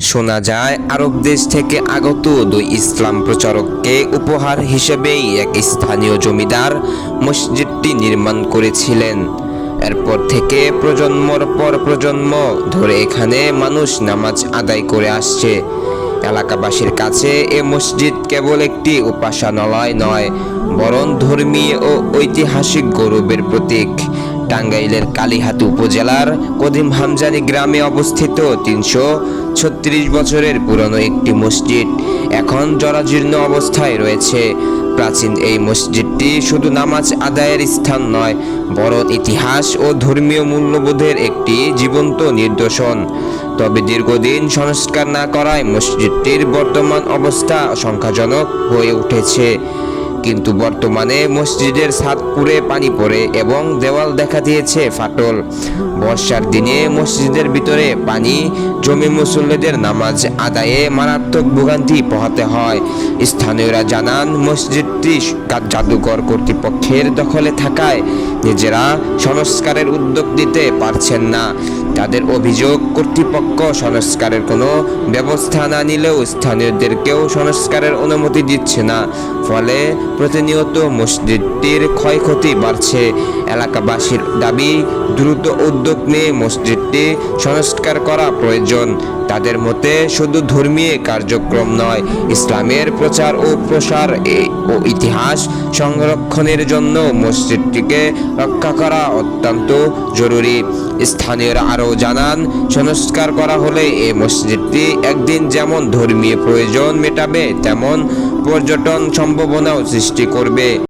শোনা যায় আরব দেশ থেকে আগত দুই ইসলাম প্রচারককে উপহার হিসেবেই এক স্থানীয় জমিদার মসজিদটি নির্মাণ করেছিলেন। এরপর থেকে প্রজন্মর পর প্রজন্ম ধরে এখানে মানুষ নামাজ আদায় করে আসছে। এলাকাবাসীর কাছে এ মসজিদ কেবল একটি উপাসনালয় নয়, বরং ধর্মীয় ও ঐতিহাসিক গৌরবের প্রতীক। টাঙ্গাইলের কালিহাতী উপজেলার কদিম হামজানি গ্রামে অবস্থিত ৩৩৬ বছরের পুরনো একটি মসজিদ এখন জরাজীর্ণ অবস্থায় রয়েছে। প্রাচীন এই মসজিদটি শুধু নামাজ আদায়ের স্থান নয়, বরং ইতিহাস ও ধর্মীয় মূল্যবোধের একটি জীবন্ত নিদর্শন। তবে দীর্ঘদিন সংস্কার না করায় মসজিদটির বর্তমান অবস্থা আশঙ্কাজনক হয়ে উঠেছে। কিন্তু বর্তমানে মসজিদের ছাদ পুড়ে পানি পড়ে এবং দেওয়াল দেখা দিয়েছে ফাটল। বর্ষার দিনে মসজিদের ভিতরে পানি জমে মুসল্লিদের নামাজ আদায়ে মারাত্মক ভোগান্তি পোহাতে হয়। স্থানীয়রা জানান, মসজিদটি জাদুঘর কর্তৃপক্ষের দখলে থাকায় নিজেরা সংস্কারের উদ্যোগ নিতে পারছেন না। তাদের অভিযোগ, কর্তৃপক্ষ সংস্কারের কোনো ব্যবস্থা না নিলেও স্থানীয়দেরকেও সংস্কারের অনুমতি দিচ্ছে না। ফলে প্রতিনিয়ত মসজিদটির ক্ষয়ক্ষতি বাড়ছে। এলাকাবাসীর দাবি, দ্রুত উদ্যোগ নিয়ে মসজিদটি সংস্কার করা প্রয়োজন। তাদের মতে শুধু ধর্মীয় কার্যক্রম নয়, ইসলামের প্রচার ও প্রসার ও ইতিহাস সংরক্ষণের জন্য মসজিদটিকে রক্ষা করা অত্যন্ত জরুরি। স্থানীয়রা আরও জানান, সংস্কার করা হলে এই মসজিদটি একদিন যেমন ধর্মীয় প্রয়োজন মেটাবে, তেমন পর্যটন সম্ভাবনাও সৃষ্টি করবে।